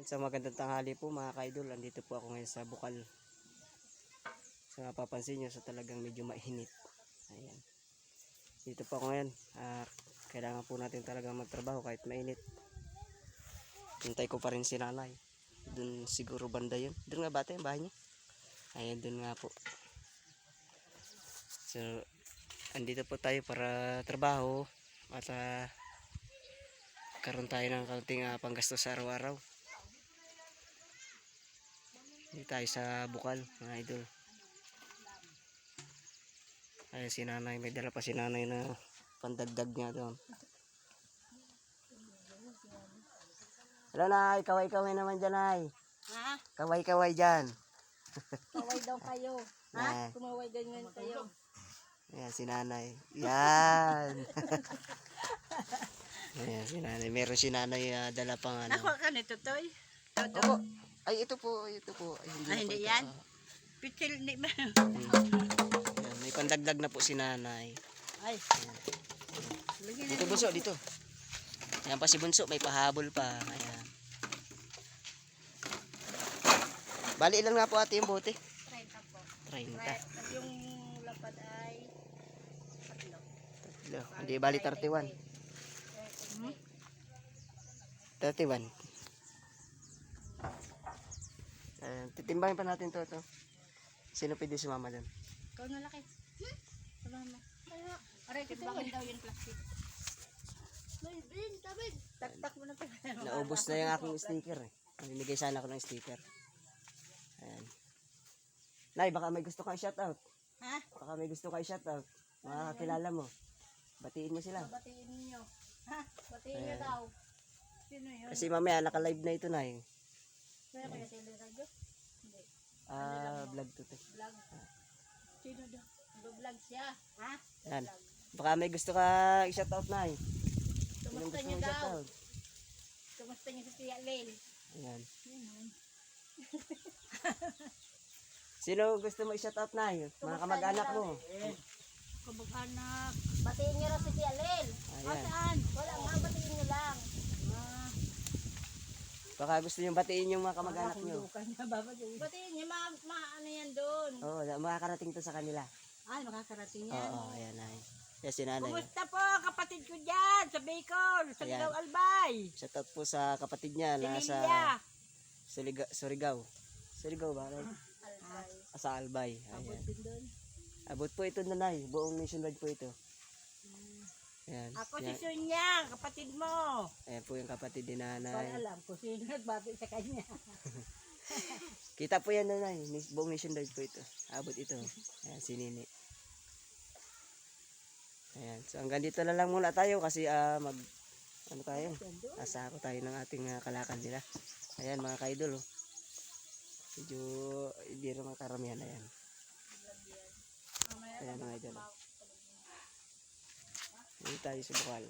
Isang magandang tanghali po mga ka-idol. Andito po ako ngayon sa Bukal. So napapansin nyo, so talagang medyo mainit. Ayan. Dito po ako ngayon. Kailangan po natin talagang magtrabaho kahit mainit. Hintay ko pa rin si nanay. Doon siguro banda yun. Doon nga bata yung bahay niya. Ayan, doon nga po. So andito po tayo para trabaho. At karoon tayo ng kaunting panggastos sa araw-araw. Dito tayo sa Bukal mga idol. Ayan si nanay, may dala pa si nanay na pandagdag niya doon. Hello nay, kaway-kaway naman dyan nay. Ha? Kaway-kaway dyan. Kaway daw kayo. Ha? Kumaway ganyan kayo. Ayan si nanay. Yan. Ayan si nanay. Meron si nanay dala pang ano. Nakuha ka nito, Toy? Opo. Ay ito po. Ay, Hindi yan? Pitil ni ba? Ayan, may pandagdag na po si nanay. Ay. Dito bunso, dito. Ayan pa si bunso, may pahabol pa. Ayan. Bali ilan nga po ate yung bote? 30 po. 30. At yung lapad ay 3. Hindi bali 31. 31. Titimbangin pa natin to. Sino pwede sumama doon? Ikaw na laki. Sumama. Aray, timbangin daw yung plastic. Tak-tak mo na pa. Naubos na yung aking sticker eh. Namimigay sana ako ng sticker. Ayan. Nay, baka may gusto kang shoutout. Ha? Baka may gusto kang shoutout. Mga kakilala mo. Batiin mo sila. Batiin ninyo. Ha? Batiin nyo daw. Sino yun? Kasi mamaya naka-live na ito na eh. Kaya kaya sila radyo? Hindi. Vlog to. Vlog. Sino daw? Vlog siya. Ha? Ayan. Baka may gusto ka i-shoutout na eh. Sinong Kumusta gusto nyo mong daw? shoutout? Kumusta nyo si Tia Lel? Ayan. Sino gusto mo i-shoutout na eh? Mga kamag-anak mo. Kamag-anak. Batiin nyo rin si Tia Lel. Ayan. Saan? Wala nga, batiin nyo lang. Baka gusto nyo batiin yung mga kamag-anak nyo. Batiin nyo, ano yan doon? Oo, makakarating to sa kanila. Ay, makakarating yan. Oo, ayan ay. Yes, si nanay. Kumusta po kapatid ko dyan sa Bicol, sa Ayan. Ligaw Albay? Shoutout po sa kapatid niya na sa Lilia. Surigao. Surigao ba? Nay? Sa Albay. Ayan. Abot po ito nanay. Buong nationwide po ito. Ayan. Ako si Ayan. Sunya, kapatid mo. Ayan po yung kapatid ni nanay. Alam ko sino nagbabi sa kanya. Kita po yan nanay. Buong nationwide po ito. Abot ito. Ayan si Nini. Ayan. So hanggang dito na lang muna tayo kasi ano tayo? Asako tayo ng ating kalakal nila. Ayan mga ka-idol. Medyo hindi naman karamihan. Ayan. Ayan mga idol. Dito tayo sa Bukal.